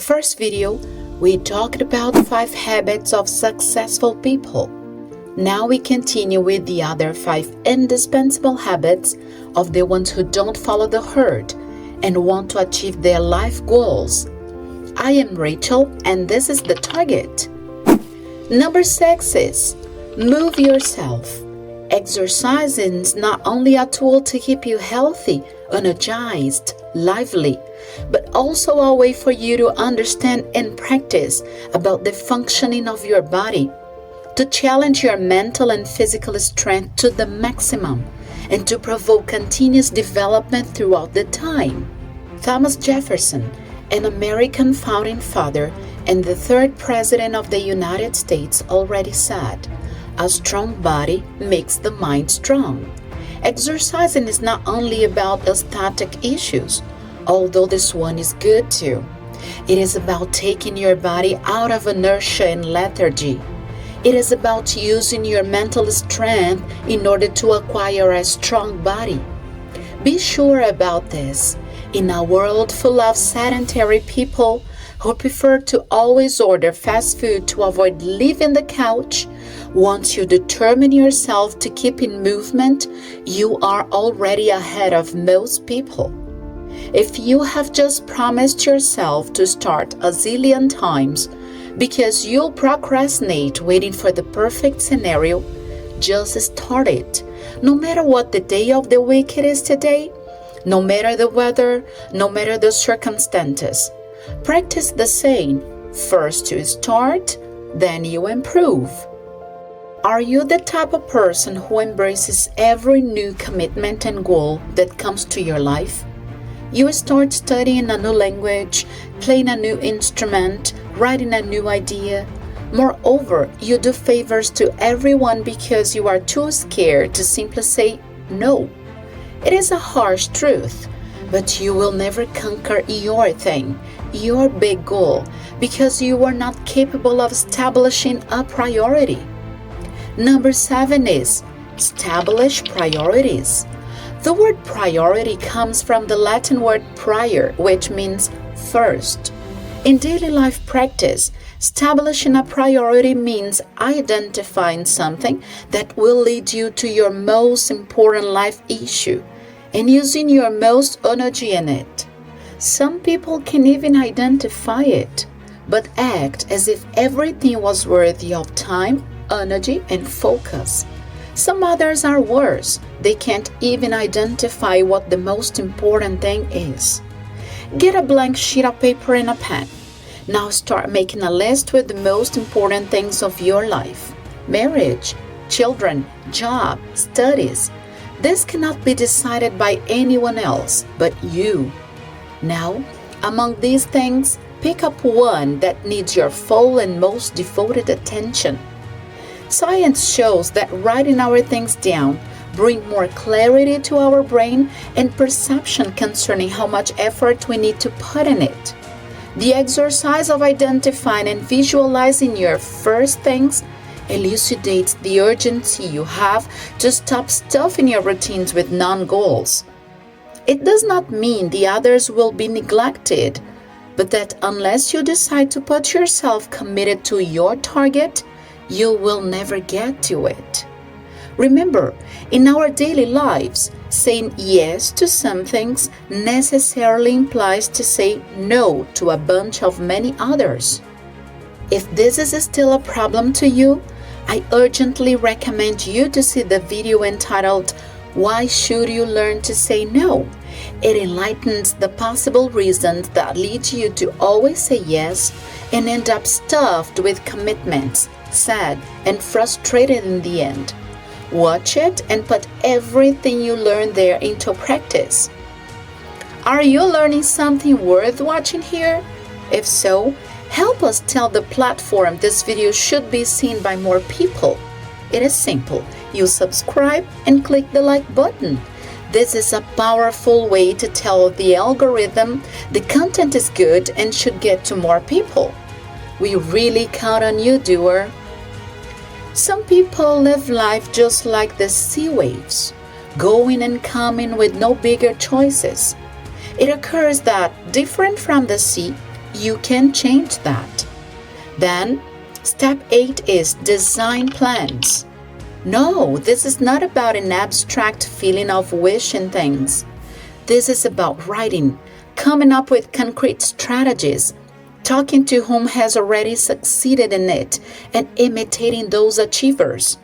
first video, we talked about 5 habits of successful people. Now we continue with the other 5 indispensable habits of the ones who don't follow the herd and want to achieve their life goals. I am Rachel, and this is the target. Number 6 is move yourself. Exercising is not only a tool to keep you healthy, energized, lively, but also a way for you to understand and practice about the functioning of your body, to challenge your mental and physical strength to the maximum, and to provoke continuous development throughout the time. Thomas Jefferson, an American founding father and the 3rd President of the United States, already said, "A strong body makes the mind strong." Exercising is not only about aesthetic issues, although this one is good too. It is about taking your body out of inertia and lethargy. It is about using your mental strength in order to acquire a strong body. Be sure about this. In a world full of sedentary people who prefer to always order fast food to avoid leaving the couch, once you determine yourself to keep in movement, you are already ahead of most people. If you have just promised yourself to start a zillion times because you'll procrastinate waiting for the perfect scenario, just start it. No matter what the day of the week it is today, no matter the weather, no matter the circumstances. Practice the saying, first you start, then you improve. Are you the type of person who embraces every new commitment and goal that comes to your life? You start studying a new language, playing a new instrument, writing a new idea. Moreover, you do favors to everyone because you are too scared to simply say no. It is a harsh truth, but you will never conquer your thing, your big goal, because you are not capable of establishing a priority. Number 7 is establish priorities. The word priority comes from the Latin word prior, which means first. In daily life practice, establishing a priority means identifying something that will lead you to your most important life issue and using your most energy in it. Some people can even identify it, but act as if everything was worthy of time, energy, and focus. Some others are worse. They can't even identify what the most important thing is. Get a blank sheet of paper and a pen. Now start making a list with the most important things of your life. Marriage, children, job, studies. This cannot be decided by anyone else but you. Now, among these things, pick up one that needs your full and most devoted attention. Science shows that writing our things down brings more clarity to our brain and perception concerning how much effort we need to put in it. The exercise of identifying and visualizing your first things elucidates the urgency you have to stop stuffing your routines with non-goals. It does not mean the others will be neglected, but that unless you decide to put yourself committed to your target, you will never get to it. Remember, in our daily lives, saying yes to some things necessarily implies to say no to a bunch of many others. If this is still a problem to you, I urgently recommend you to see the video entitled, "Why Should You Learn to Say No?" It enlightens the possible reasons that lead you to always say yes and end up stuffed with commitments, sad, and frustrated in the end. Watch it and put everything you learn there into practice. Are you learning something worth watching here? If so, help us tell the platform this video should be seen by more people. It is simple. You subscribe and click the like button. This is a powerful way to tell the algorithm the content is good and should get to more people. We really count on you, doer. Some people live life just like the sea waves, going and coming with no bigger choices. It occurs that, different from the sea, you can change that. Then, step 8 is design plans. No, this is not about an abstract feeling of wishing things. This is about writing, coming up with concrete strategies, talking to whom has already succeeded in it, and imitating those achievers.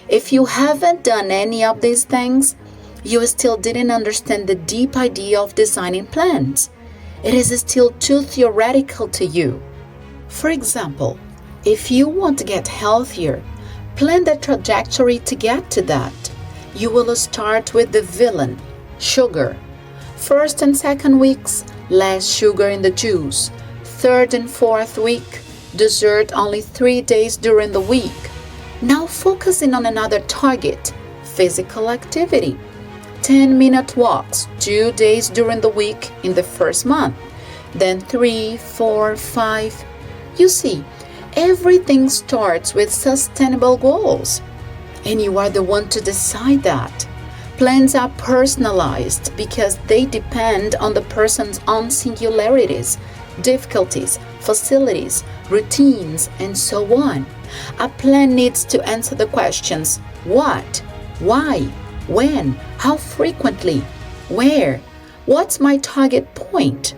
If you haven't done any of these things, you still didn't understand the deep idea of designing plans. It is still too theoretical to you. For example, if you want to get healthier, plan the trajectory to get to that. You will start with the villain, sugar. First and second weeks, less sugar in the juice. Third and fourth week, dessert only 3 days during the week. Now focusing on another target, physical activity. 10-minute walks 2 days during the week in the first month. Then 3, 4, 5. You see, everything starts with sustainable goals. And you are the one to decide that. Plans are personalized because they depend on the person's own singularities, difficulties, facilities, routines, and so on. A plan needs to answer the questions: what, why, when, how frequently, where, what's my target point?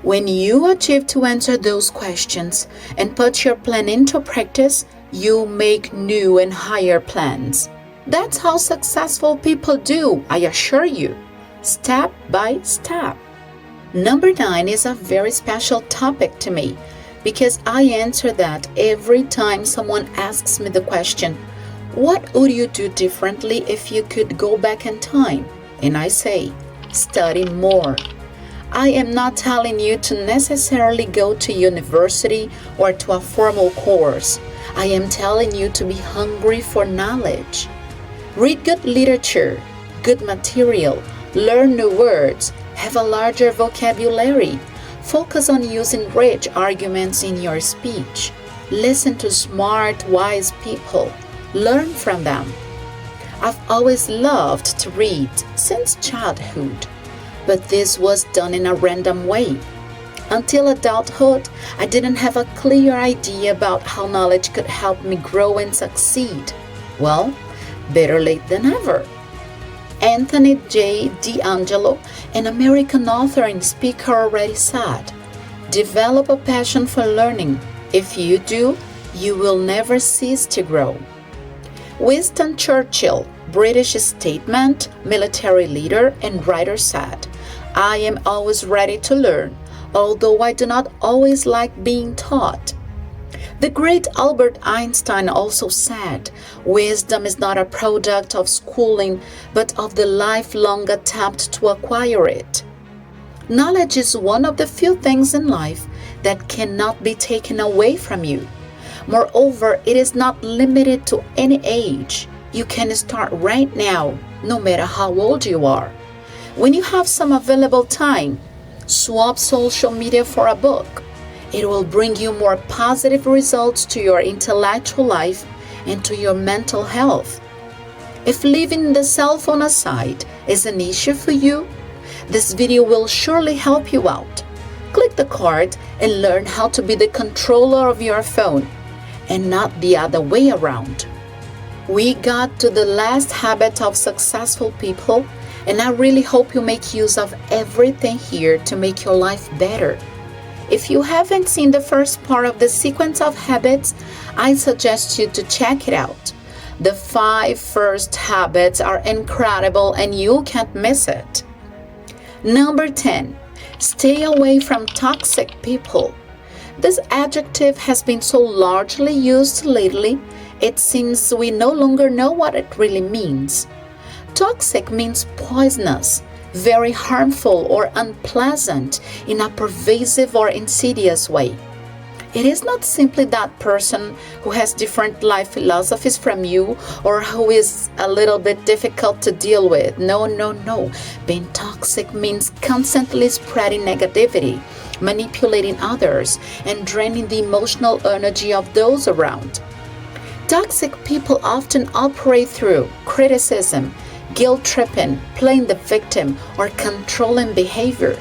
When you achieve to answer those questions and put your plan into practice, you make new and higher plans. That's how successful people do, I assure you, step by step. Number 9 is a very special topic to me because I answer that every time someone asks me the question, what would you do differently if you could go back in time? And I say, study more. I am not telling you to necessarily go to university or to a formal course. I am telling you to be hungry for knowledge. Read good literature, good material, learn new words, have a larger vocabulary. Focus on using rich arguments in your speech. Listen to smart, wise people. Learn from them. I've always loved to read since childhood, but this was done in a random way. Until adulthood, I didn't have a clear idea about how knowledge could help me grow and succeed. Well, better late than never. Anthony J. D'Angelo, an American author and speaker, already said, develop a passion for learning. If you do, you will never cease to grow. Winston Churchill, British statesman, military leader, and writer, said, I am always ready to learn, although I do not always like being taught. The great Albert Einstein also said, wisdom is not a product of schooling, but of the lifelong attempt to acquire it. Knowledge is one of the few things in life that cannot be taken away from you. Moreover, it is not limited to any age. You can start right now, no matter how old you are. When you have some available time, swap social media for a book. It will bring you more positive results to your intellectual life and to your mental health. If leaving the cell phone aside is an issue for you, this video will surely help you out. Click the card and learn how to be the controller of your phone and not the other way around. We got to the last habit of successful people, and I really hope you make use of everything here to make your life better. If you haven't seen the first part of the sequence of habits, I suggest you to check it out. The 5 first habits are incredible and you can't miss it. Number 10, stay away from toxic people. This adjective has been so largely used lately, it seems we no longer know what it really means. Toxic means poisonous, very harmful or unpleasant in a pervasive or insidious way. It is not simply that person who has different life philosophies from you or who is a little bit difficult to deal with. No. Being toxic means constantly spreading negativity, manipulating others, and draining the emotional energy of those around. Toxic people often operate through criticism, guilt-tripping, playing the victim, or controlling behavior.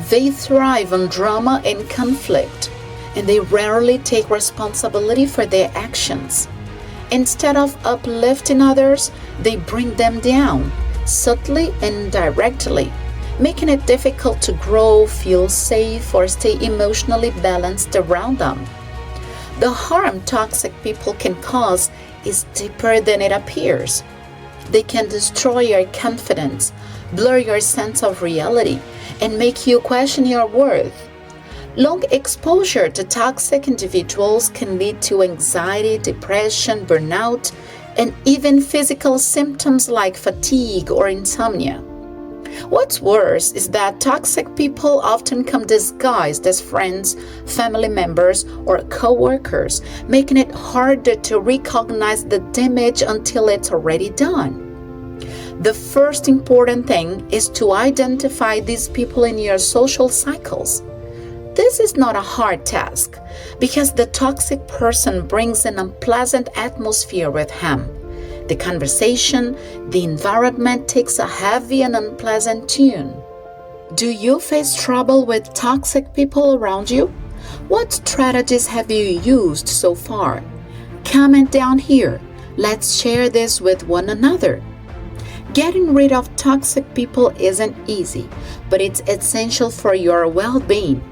They thrive on drama and conflict, and they rarely take responsibility for their actions. Instead of uplifting others, they bring them down, subtly and directly, making it difficult to grow, feel safe, or stay emotionally balanced around them. The harm toxic people can cause is deeper than it appears. They can destroy your confidence, blur your sense of reality, and make you question your worth. Long exposure to toxic individuals can lead to anxiety, depression, burnout, and even physical symptoms like fatigue or insomnia. What's worse is that toxic people often come disguised as friends, family members, or co-workers, making it harder to recognize the damage until it's already done. The first important thing is to identify these people in your social cycles. This is not a hard task because the toxic person brings an unpleasant atmosphere with him. The conversation, the environment takes a heavy and unpleasant tune. Do you face trouble with toxic people around you? What strategies have you used so far? Comment down here. Let's share this with one another. Getting rid of toxic people isn't easy, but it's essential for your well-being.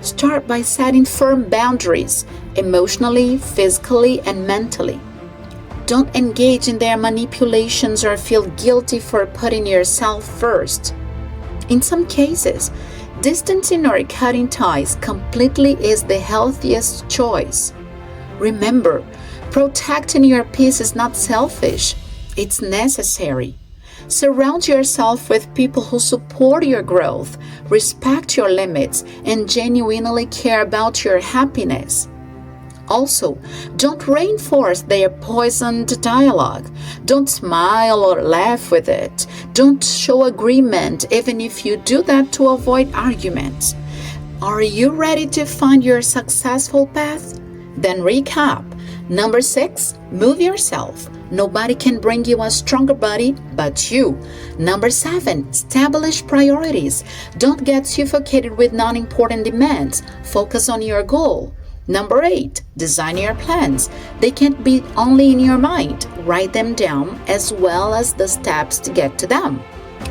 Start by setting firm boundaries, emotionally, physically, and mentally. Don't engage in their manipulations or feel guilty for putting yourself first. In some cases, distancing or cutting ties completely is the healthiest choice. Remember, protecting your peace is not selfish, it's necessary. Surround yourself with people who support your growth, respect your limits, and genuinely care about your happiness. Also, don't reinforce their poisoned dialogue. Don't smile or laugh with it. Don't show agreement, even if you do that to avoid arguments. Are you ready to find your successful path? Then recap. Number 6, move yourself. Nobody can bring you a stronger body but you. Number 7, establish priorities. Don't get suffocated with non-important demands. Focus on your goal. Number 8, design your plans. They can't be only in your mind. Write them down as well as the steps to get to them.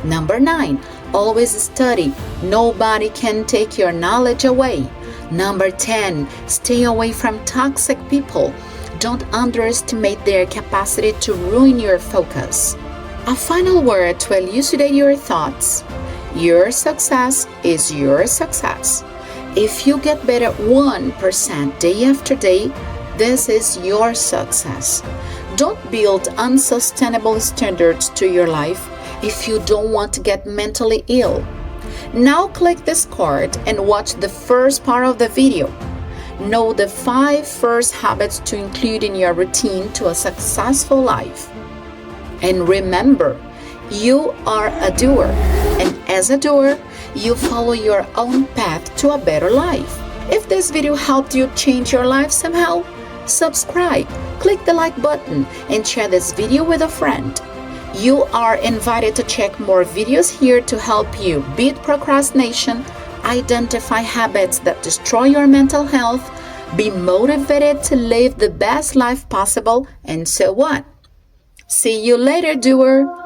Number 9, always study. Nobody can take your knowledge away. Number 10, stay away from toxic people. Don't underestimate their capacity to ruin your focus. A final word to elucidate your thoughts. Your success is your success. If you get better 1% day after day, this is your success. Don't build unsustainable standards to your life if you don't want to get mentally ill. Now click this card and watch the first part of the video. Know the 5 first habits to include in your routine to a successful life. And remember, you are a doer, and as a doer, you follow your own path to a better life. If this video helped you change your life somehow, subscribe, click the like button, and share this video with a friend. You are invited to check more videos here to help you beat procrastination, identify habits that destroy your mental health, be motivated to live the best life possible, and so on. See you later, doer!